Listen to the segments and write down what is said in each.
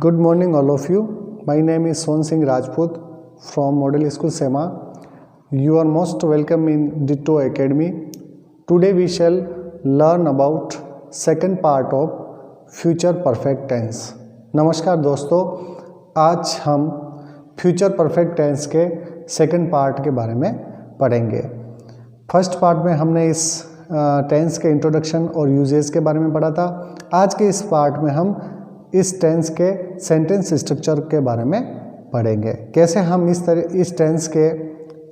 Good morning, all of you. My name is Son Singh Rajput from Model School Sema. You are most welcome in Ditto Academy. Today we shall learn about second part of future perfect tense. नमस्कार दोस्तों, आज हम future perfect tense के second part के बारे में पढ़ेंगे। First part में हमने इस टेंस के इंट्रोडक्शन और यूजेस के बारे में पढ़ा था। आज के इस पार्ट में हम इस टेंस के सेंटेंस स्ट्रक्चर के बारे में पढ़ेंगे। कैसे हम इस टेंस के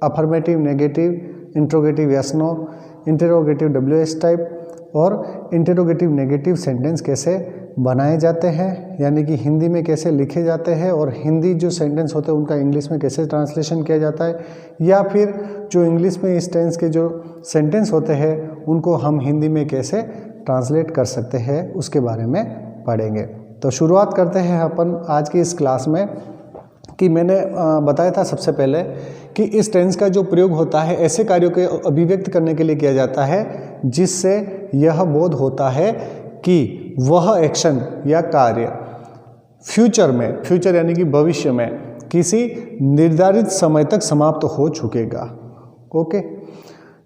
affirmative, negative, interrogative yes no, interrogative WS type और इंटरोगेटिव नेगेटिव सेंटेंस कैसे बनाए जाते हैं, यानी कि हिंदी में कैसे लिखे जाते हैं और हिंदी जो सेंटेंस होते हैं उनका इंग्लिश में कैसे ट्रांसलेशन किया जाता है, या फिर जो इंग्लिश में इस टेंस के जो सेंटेंस होते हैं उनको हम हिंदी में कैसे ट्रांसलेट कर सकते हैं, उसके बारे में पढ़ेंगे। तो शुरुआत करते हैं अपन आज की इस क्लास में कि मैंने बताया था सबसे पहले कि इस टेंस का जो प्रयोग होता है ऐसे कार्यों के अभिव्यक्त करने के लिए किया जाता है जिससे यह बोध होता है कि वह एक्शन या कार्य फ्यूचर में, फ्यूचर यानी कि भविष्य में, किसी निर्धारित समय तक समाप्त हो चुकेगा। ओके,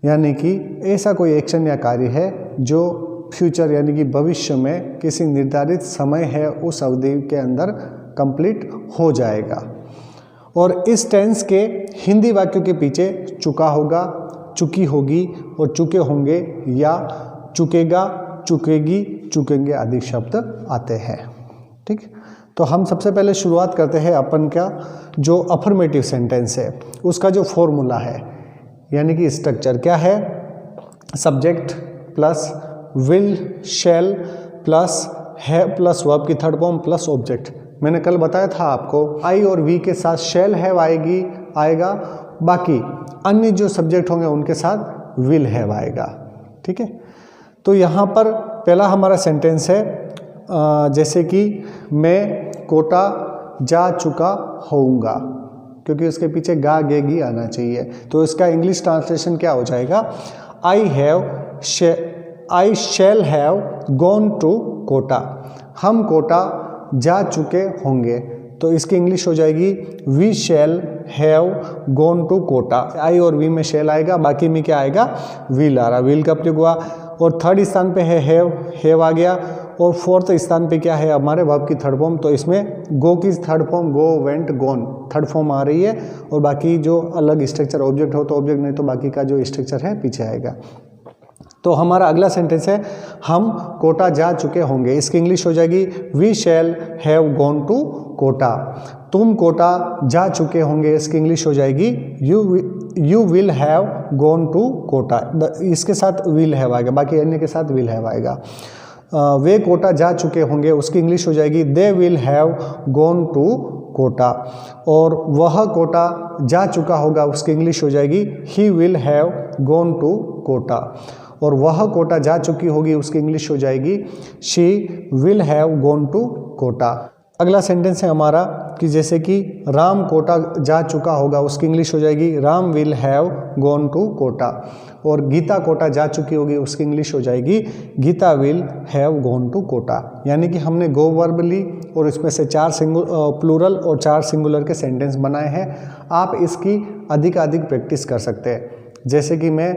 यानी कि ऐसा कोई एक्शन या कार्य है जो फ्यूचर यानी कि भविष्य में किसी निर्धारित समय है उस अवधि के अंदर कंप्लीट हो जाएगा। और इस टेंस के हिंदी वाक्यों के पीछे चुका होगा, चुकी होगी और चुके होंगे या चुकेगा, चुकेगी, चुकेंगे आदि शब्द आते हैं। ठीक, तो हम सबसे पहले शुरुआत करते हैं अपन का जो अफर्मेटिव सेंटेंस है उसका जो फॉर्मूला है, यानी कि स्ट्रक्चर क्या है। Subject plus will, shall plus है प्लस वर्ब की थर्ड फॉर्म प्लस ऑब्जेक्ट। मैंने कल बताया था आपको आई और वी के साथ शैल हैव आएगा, बाकी अन्य जो सब्जेक्ट होंगे उनके साथ विल हैव आएगा। ठीक है, तो यहाँ पर पहला हमारा सेंटेंस है जैसे कि मैं कोटा जा चुका होऊंगा, क्योंकि उसके पीछे गा गे गी आना चाहिए। तो इसका इंग्लिश ट्रांसलेशन क्या हो जाएगा, I shall have gone to Kota. हम कोटा जा चुके होंगे, तो इसकी इंग्लिश हो जाएगी we shall have gone to Kota. I और वी में शैल आएगा, बाकी में क्या आएगा, विल आ रहा, विल का प्रयोग हुआ। और थर्ड स्थान पे है हैव आ गया। और फोर्थ स्थान पे क्या है हमारे वर्ब की थर्ड फॉर्म, तो इसमें गो की थर्ड फॉर्म गो, वेंट, गॉन थर्ड फॉर्म आ रही है। और बाकी जो अलग स्ट्रक्चर ऑब्जेक्ट हो तो ऑब्जेक्ट, नहीं तो बाकी का जो स्ट्रक्चर है पीछे आएगा। तो हमारा अगला सेंटेंस है हम कोटा जा चुके होंगे। इसकी इंग्लिश हो जाएगी we shall have gone to Kota. तुम कोटा जा चुके होंगे, इसकी इंग्लिश हो जाएगी you will have gone to Kota. इसके साथ विल हैव आएगा, बाकी अन्य के साथ विल हैव आएगा। वे कोटा जा चुके होंगे, उसकी इंग्लिश हो जाएगी they will have gone to Kota. और वह कोटा जा चुका होगा, उसकी इंग्लिश हो जाएगी he will have gone to Kota. और वह कोटा जा चुकी होगी, उसकी इंग्लिश हो जाएगी she will have gone to Kota. अगला सेंटेंस है हमारा कि जैसे कि राम कोटा जा चुका होगा, उसकी इंग्लिश हो जाएगी Ram will have gone to Kota. और गीता कोटा जा चुकी होगी, उसकी इंग्लिश हो जाएगी Geeta will have gone to Kota. यानी कि हमने गो वर्ब ली और इसमें से 4 प्लूरल और 4 सिंगुलर के सेंटेंस बनाए हैं। आप इसकी अधिक प्रैक्टिस कर सकते हैं। जैसे कि मैं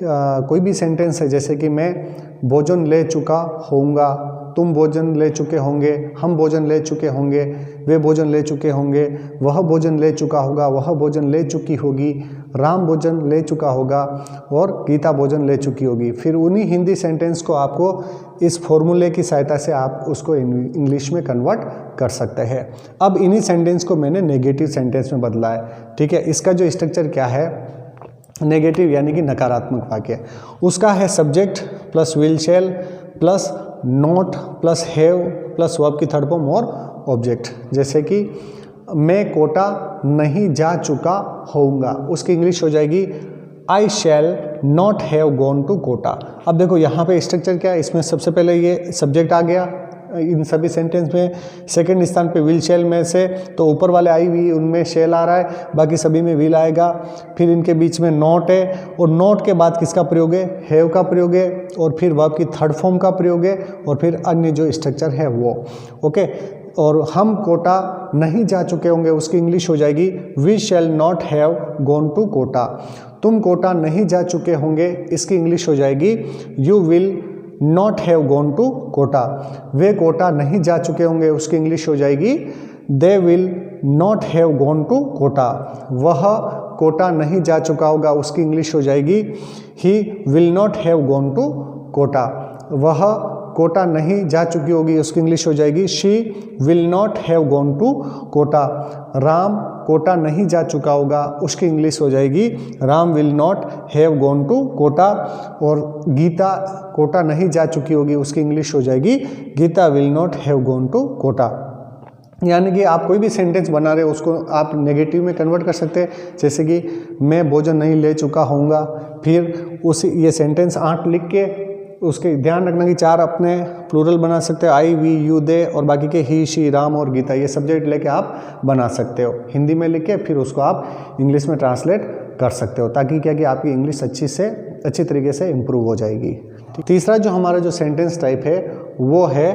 कोई भी सेंटेंस है, जैसे कि मैं भोजन ले चुका होऊंगा, तुम भोजन ले चुके होंगे, हम भोजन ले चुके होंगे, वे भोजन ले चुके होंगे, वह भोजन ले चुका होगा, वह भोजन ले चुकी होगी, राम भोजन ले चुका होगा और गीता भोजन ले चुकी होगी। फिर उन्हीं हिंदी सेंटेंस को आपको इस फॉर्मूले की सहायता से आप उसको इंग्लिश में कन्वर्ट कर सकते हैं। अब इन्हीं सेंटेंस को मैंने नेगेटिव सेंटेंस में बदला है। ठीक है, इसका जो स्ट्रक्चर क्या है, नेगेटिव यानी कि नकारात्मक वाक्य, उसका है subject plus will shall plus not plus have plus verb की थर्ड फॉर्म और ऑब्जेक्ट। जैसे कि मैं कोटा नहीं जा चुका होऊंगा, उसकी इंग्लिश हो जाएगी I shall not have gone to Kota. अब देखो यहाँ पे स्ट्रक्चर क्या है, इसमें सबसे पहले ये सब्जेक्ट आ गया इन सभी सेंटेंस में। सेकंड स्थान पे विल शैल में से तो ऊपर वाले आई वी उनमें शैल आ रहा है, बाकी सभी में विल आएगा। फिर इनके बीच में नॉट है और नॉट के बाद किसका प्रयोग है, हैव का प्रयोग है। और फिर वर्ब की थर्ड फॉर्म का प्रयोग है और फिर अन्य जो स्ट्रक्चर है वो। ओके, और हम कोटा नहीं जा चुके होंगे उसकी इंग्लिश हो जाएगी we shall not have gone to Kota. तुम कोटा नहीं जा चुके होंगे इसकी इंग्लिश हो जाएगी you will not have gone to Kota. वे कोटा नहीं जा चुके होंगे उसकी इंग्लिश हो जाएगी they will not have gone to Kota. वह कोटा नहीं जा चुका होगा उसकी इंग्लिश हो जाएगी he will not have gone to Kota. वह कोटा नहीं जा चुकी होगी उसकी इंग्लिश हो जाएगी she will not have gone to Kota. Ram Kota नहीं जा चुका होगा उसकी इंग्लिश हो जाएगी Ram will not have gone to Kota. और गीता कोटा नहीं जा चुकी होगी उसकी इंग्लिश हो जाएगी Geeta will not have gone to Kota. यानी कि आप कोई भी सेंटेंस बना रहे हो उसको आप नेगेटिव में कन्वर्ट कर सकते हैं, जैसे कि मैं भोजन नहीं ले चुका होऊंगा, फिर उस ये सेंटेंस 8 लिख के उसके ध्यान रखना कि 4 अपने प्लूरल बना सकते हो, आई वी यू दे, और बाकी के ही शी राम और गीता, ये सब्जेक्ट लेके आप बना सकते हो हिंदी में लिख के, फिर उसको आप इंग्लिश में ट्रांसलेट कर सकते हो, ताकि क्या कि आपकी इंग्लिश अच्छी तरीके से इम्प्रूव हो जाएगी। तीसरा जो हमारा जो सेंटेंस टाइप है वो है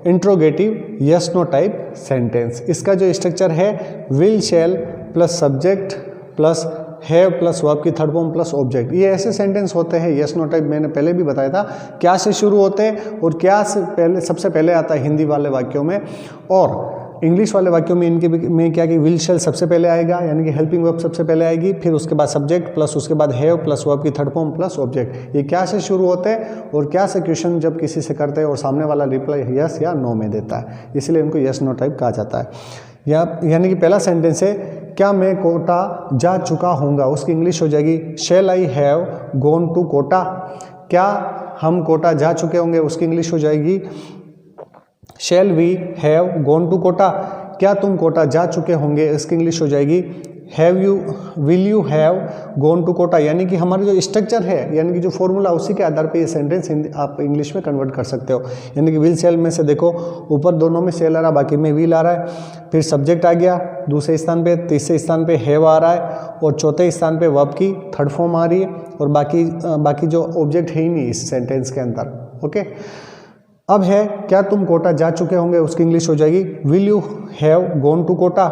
interrogative yes no type sentence. इसका जो स्ट्रक्चर है will shall plus subject plus have plus verb की थर्ड फॉर्म प्लस ऑब्जेक्ट। ये ऐसे सेंटेंस होते हैं यस नो टाइप, मैंने पहले भी बताया था क्या से शुरू होते हैं और क्या से सबसे पहले आता है हिंदी वाले वाक्यों में, और इंग्लिश वाले वाक्यों में इनके में क्या कि विल शैल सबसे पहले आएगा, यानी कि हेल्पिंग वर्ब सबसे पहले आएगी, फिर उसके बाद सब्जेक्ट प्लस उसके बाद हैव प्लस वर्ब की थर्ड फॉर्म प्लस ऑब्जेक्ट। ये क्या से शुरू होते हैं और क्या से क्वेश्चन जब किसी से करते हैं और सामने वाला रिप्लाई यस या नो में देता है, इसलिए इनको यस नो टाइप कहा जाता है। यानी कि पहला सेंटेंस है क्या मैं कोटा जा चुका होऊंगा, उसकी इंग्लिश हो जाएगी shall I have gone to Kota. क्या हम कोटा जा चुके होंगे उसकी इंग्लिश हो जाएगी shall we have gone to Kota. क्या तुम कोटा जा चुके होंगे इसकी इंग्लिश हो जाएगी have you will you have gone to Kota. यानी कि हमारा जो स्ट्रक्चर है, यानी कि जो फॉर्मूला, उसी के आधार पे ये सेंटेंस आप इंग्लिश में कन्वर्ट कर सकते हो। यानी कि विल शैल में से देखो ऊपर दोनों में शैल आ रहा है, बाकी में विल आ रहा है, फिर सब्जेक्ट आ गया दूसरे स्थान पे, तीसरे स्थान पे हैव आ रहा है, और चौथे स्थान पे वर्ब की थर्ड फॉर्म आ रही है, और बाकी जो ऑब्जेक्ट है ही नहीं इस सेंटेंस के अंदर। ओके, अब है क्या तुम कोटा जा चुके होंगे, उसकी इंग्लिश हो जाएगी will you have gone to Kota.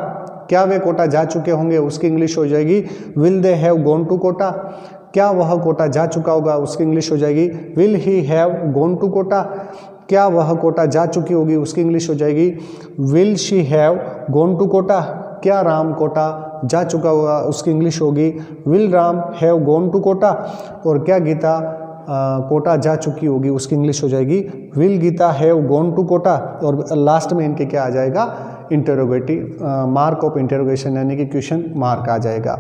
क्या वे कोटा जा चुके होंगे, उसकी इंग्लिश हो जाएगी will they have gone to Kota. क्या वह कोटा जा चुका होगा, उसकी इंग्लिश हो जाएगी will he have gone to Kota. क्या वह कोटा जा चुकी होगी, उसकी इंग्लिश हो जाएगी will she have gone to Kota. क्या राम कोटा जा चुका होगा, उसकी इंग्लिश होगी will Ram have gone to Kota. और क्या गीता कोटा जा चुकी होगी, उसकी इंग्लिश हो जाएगी will Geeta have gone to Kota. और लास्ट में इनके क्या आ जाएगा, इंटरोगेटिव मार्क ऑफ इंटरोगेशन, यानी कि क्वेश्चन मार्क आ जाएगा।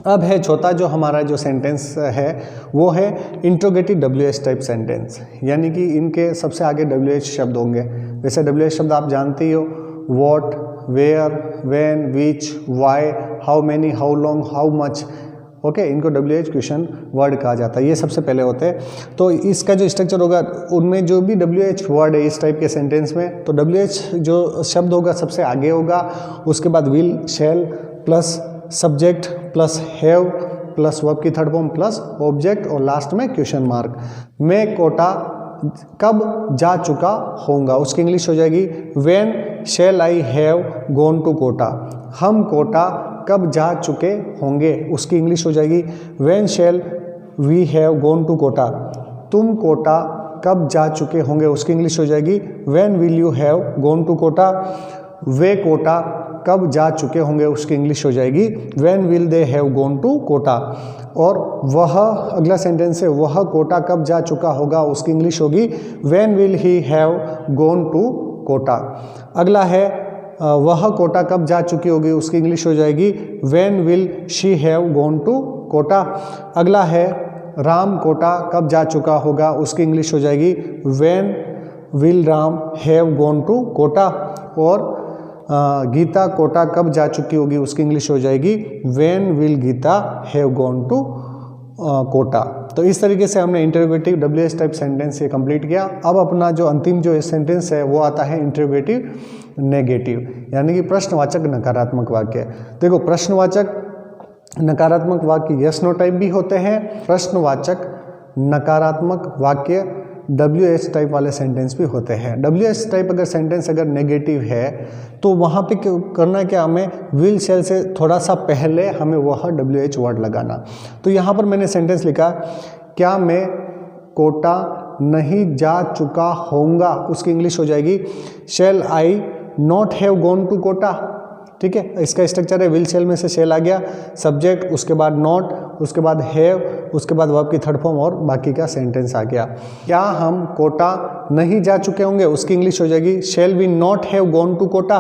अब है चौथा जो हमारा जो सेंटेंस है वो है इंट्रोगेटिव WH टाइप सेंटेंस, यानी कि इनके सबसे आगे WH शब्द होंगे। वैसे WH शब्द आप जानते ही हो, what, where, when, which, why, how many, how long, how much. Okay, इनको WH क्वेश्चन वर्ड कहा जाता है, ये सबसे पहले होते हैं। तो इसका जो स्ट्रक्चर होगा उनमें जो भी WH वर्ड है इस टाइप के सेंटेंस में, तो WH जो शब्द होगा सबसे आगे होगा, उसके बाद will shall plus subject plus have plus verb की थर्ड फॉर्म प्लस ऑब्जेक्ट, और लास्ट में क्वेश्चन मार्क। मैं कोटा कब जा चुका होऊंगा, उसकी इंग्लिश हो जाएगी when shall I have gone to Kota. हम कोटा कब जा चुके होंगे, उसकी इंग्लिश हो जाएगी when shall we have gone to Kota. तुम कोटा कब जा चुके होंगे, उसकी इंग्लिश हो जाएगी when will you have gone to Kota. वे कोटा कब जा चुके होंगे, उसकी इंग्लिश हो जाएगी when will they have gone to Kota. और वह अगला सेंटेंस है वह कोटा कब जा चुका होगा, उसकी इंग्लिश होगी when will he have gone to Kota. अगला है वह कोटा कब जा चुकी होगी, उसकी इंग्लिश हो जाएगी when will she have gone to Kota. अगला है राम कोटा कब जा चुका होगा, उसकी इंग्लिश हो जाएगी when will Ram have gone to Kota. और गीता कोटा कब जा चुकी होगी, उसकी इंग्लिश हो जाएगी when will Geeta have gone to Kota. तो इस तरीके से हमने इंटरोगेटिव WH टाइप सेंटेंस ये कंप्लीट किया। अब अपना जो अंतिम जो सेंटेंस है वो आता है इंटरोगेटिव नेगेटिव, यानी कि प्रश्नवाचक नकारात्मक वाक्य। देखो, प्रश्नवाचक नकारात्मक वाक्य यस नो टाइप भी होते हैं, प्रश्नवाचक नकारात्मक वाक्य WH टाइप वाले सेंटेंस भी होते हैं। WH टाइप अगर सेंटेंस अगर नेगेटिव है तो वहाँ पे करना क्या, हमें विल शैल से थोड़ा सा पहले हमें वह WH वर्ड लगाना। तो यहाँ पर मैंने सेंटेंस लिखा, क्या मैं कोटा नहीं जा चुका होऊंगा, उसकी इंग्लिश हो जाएगी shall I not have gone to Kota. ठीक है, इसका स्ट्रक्चर है विल शैल में से शैल आ गया, सब्जेक्ट, उसके बाद नॉट, उसके बाद हैव, उसके बाद वर्ब की थर्ड फॉर्म और बाकी का सेंटेंस आ गया। क्या हम कोटा नहीं जा चुके होंगे, उसकी इंग्लिश हो जाएगी shall we not have gone to Kota.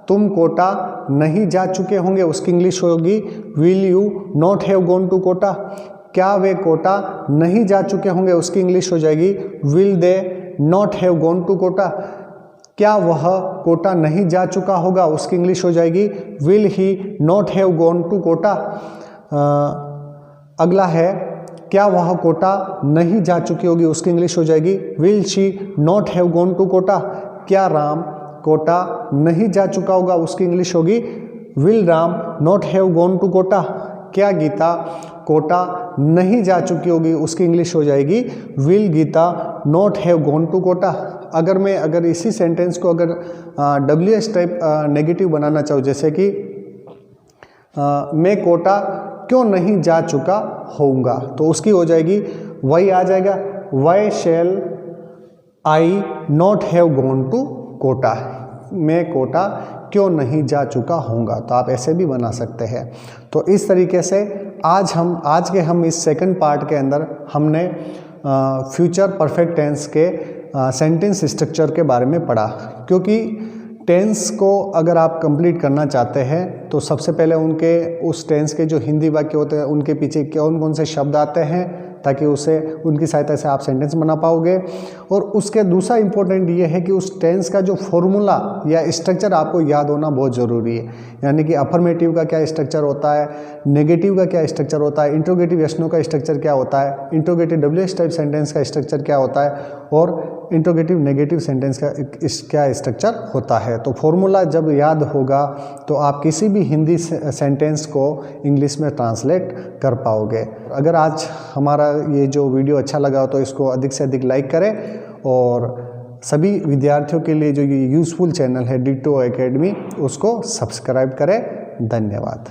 तुम कोटा नहीं जा चुके होंगे, उसकी इंग्लिश होगी will you not have gone to Kota. क्या वे कोटा नहीं जा चुके होंगे, उसकी इंग्लिश हो जाएगी will they not have gone to Kota. क्या वह कोटा नहीं जा चुका होगा, उसकी इंग्लिश हो जाएगी will he not have gone to Kota. अगला है, क्या वह कोटा नहीं जा चुकी होगी, उसकी इंग्लिश हो जाएगी will she not have gone to Kota. क्या राम कोटा नहीं जा चुका होगा, उसकी इंग्लिश होगी will Ram not have gone to Kota. क्या गीता कोटा नहीं जा चुकी होगी, उसकी इंग्लिश हो जाएगी will Geeta not have gone to Kota. अगर इसी सेंटेंस को अगर WH टाइप नेगेटिव बनाना चाहो, जैसे कि मैं कोटा क्यों नहीं जा चुका होऊंगा, तो उसकी हो जाएगी वाई आ जाएगा, why shall I not have gone to Kota. मैं कोटा क्यों नहीं जा चुका होऊंगा, तो आप ऐसे भी बना सकते हैं। तो इस तरीके से आज के हम इस सेकंड पार्ट के अंदर हमने फ्यूचर परफेक्ट टेंस के सेंटेंस स्ट्रक्चर के बारे में पढ़ा। क्योंकि टेंस को अगर आप कंप्लीट करना चाहते हैं तो सबसे पहले उनके उस टेंस के जो हिंदी वाक्य होते हैं उनके पीछे कौन कौन से शब्द आते हैं, ताकि उनकी सहायता से आप सेंटेंस बना पाओगे। और उसके दूसरा इंपॉर्टेंट ये है कि उस टेंस का जो फॉर्मूला या स्ट्रक्चर आपको याद होना बहुत ज़रूरी है। यानी कि अफर्मेटिव का क्या स्ट्रक्चर होता है, नेगेटिव का क्या स्ट्रक्चर होता है, इंट्रोगेटिव यस नो का स्ट्रक्चर क्या होता है, इंट्रोगेटिव WH टाइप सेंटेंस का स्ट्रक्चर क्या होता है, और इंट्रोगेटिव नेगेटिव सेंटेंस का क्या स्ट्रक्चर होता है। तो फॉर्मूला जब याद होगा तो आप किसी भी हिंदी सेंटेंस को इंग्लिश में ट्रांसलेट कर पाओगे। अगर आज हमारा ये जो वीडियो अच्छा लगा तो इसको अधिक से अधिक लाइक करें, और सभी विद्यार्थियों के लिए जो ये यूज़फुल चैनल है डिटो एकेडमी, उसको सब्सक्राइब करें। धन्यवाद।